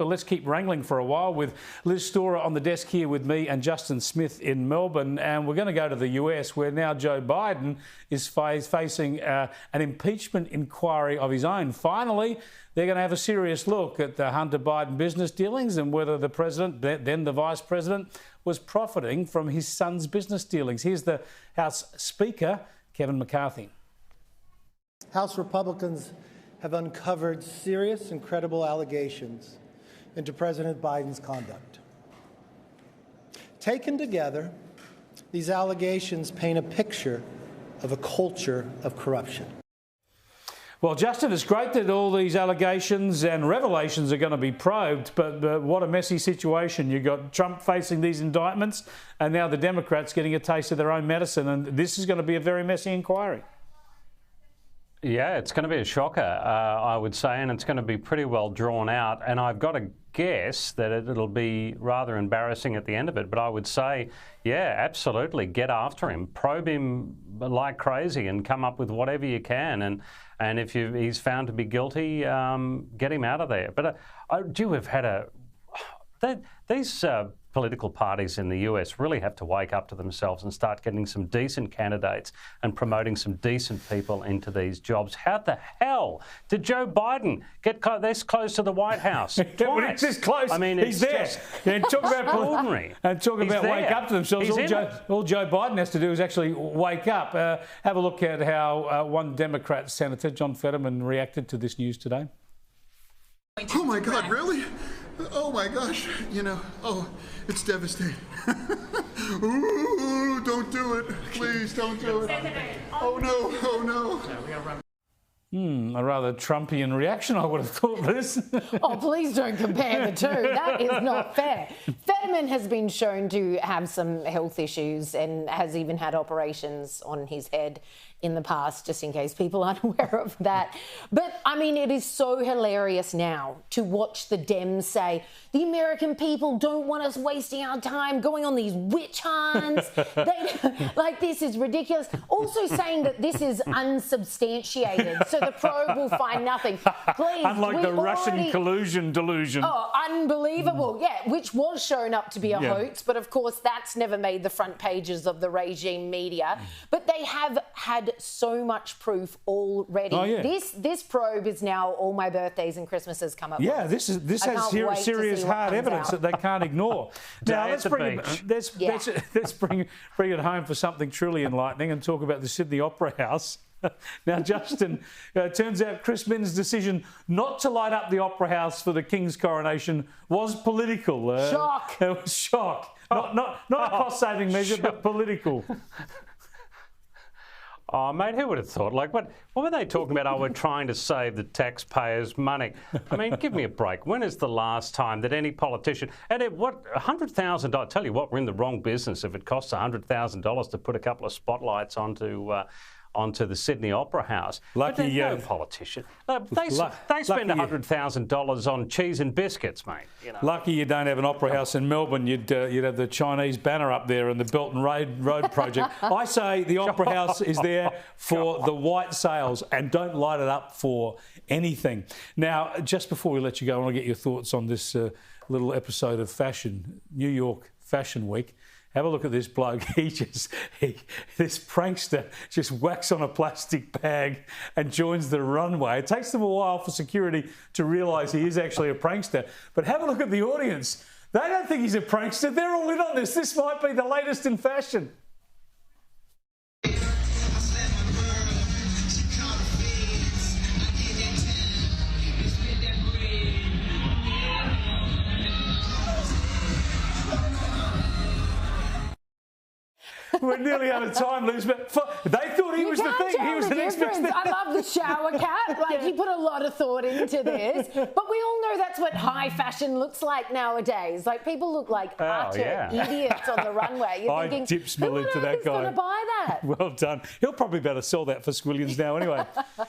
But let's keep wrangling for a while with Liz Storer on the desk here with me and Justin Smith in Melbourne. And we're going to go to the US, where now Joe Biden is facing an impeachment inquiry of his own. Finally, they're going to have a serious look at the Hunter Biden business dealings and whether the president, then the vice president, was profiting from his son's business dealings. Here's the House Speaker, Kevin McCarthy. House Republicans have uncovered serious and credible allegations into President Biden's conduct. Taken together, these allegations paint a picture of a culture of corruption. Well, Justin, it's great that all these allegations and revelations are going to be probed, but what a messy situation. You've got Trump facing these indictments and now the Democrats getting a taste of their own medicine, and this is going to be a very messy inquiry. Yeah, it's going to be a shocker, I would say, and it's going to be pretty well drawn out. And I've got to guess that it'll be rather embarrassing at the end of it. But I would say, yeah, absolutely, get after him, probe him like crazy, and come up with whatever you can. And if he's found to be guilty, get him out of there. But we've had these political parties in the US really have to wake up to themselves and start getting some decent candidates and promoting some decent people into these jobs. How the hell did Joe Biden get this close to the White House? Twice. This close. I mean, he's there. And talk about ordinary. And talk about wake up to themselves. All Joe Biden has to do is actually wake up. Have a look at how one Democrat senator, John Fetterman, reacted to this news today. Oh my God, really? Oh my gosh, it's devastating. Ooh, don't do it. Please don't do it. Oh no. A rather Trumpian reaction, I would have thought, Liz. Oh, please don't compare the two. That is not fair. Fetterman has been shown to have some health issues and has even had operations on his head in the past, just in case people aren't aware of that. But, I mean, it is so hilarious now to watch the Dems say, the American people don't want us wasting our time going on these witch hunts. This is ridiculous. Also saying that this is unsubstantiated, so the probe will find nothing. Please, unlike the Russian collusion delusion. Oh, unbelievable. Yeah, which was shown up to be a hoax, but of course that's never made the front pages of the regime media. But they have had so much proof already. Oh, yeah. This probe is now all my birthdays and Christmases come up. Yeah, this has serious hard evidence that they can't ignore. Now let's bring it home for something truly enlightening and talk about the Sydney Opera House. Now, Justin, it turns out Chris Minns' decision not to light up the Opera House for the King's coronation was political. Shock. It was shock. Not a cost-saving measure, but political. Oh, mate, who would have thought? Like, what were they talking about? Oh, we're trying to save the taxpayers' money. I mean, give me a break. When is the last time that any politician... And $100,000... Tell you what, we're in the wrong business if it costs $100,000 to put a couple of spotlights onto the Sydney Opera House. Lucky no politician. They spend $100,000 on cheese and biscuits, mate. Lucky you don't have an opera house in Melbourne. You'd have the Chinese banner up there and the Belt and Road project. I say the Opera House is there for the white sails, and don't light it up for anything. Now, just before we let you go, I want to get your thoughts on this little episode of fashion, New York Fashion Week. Have a look at this bloke. This prankster just whacks on a plastic bag and joins the runway. It takes them a while for security to realise he is actually a prankster. But have a look at the audience. They don't think he's a prankster. They're all in on this. This might be the latest in fashion. We're nearly out of time, Liz, but they thought he was the thing. He was the next big thing. I love the shower cap. He put a lot of thought into this. But we all know that's what high fashion looks like nowadays. People look like utter idiots on the runway. You're thinking, dips my lid to that guy. Who's going to buy that? Well done. He'll probably be able to sell that for squillions now anyway.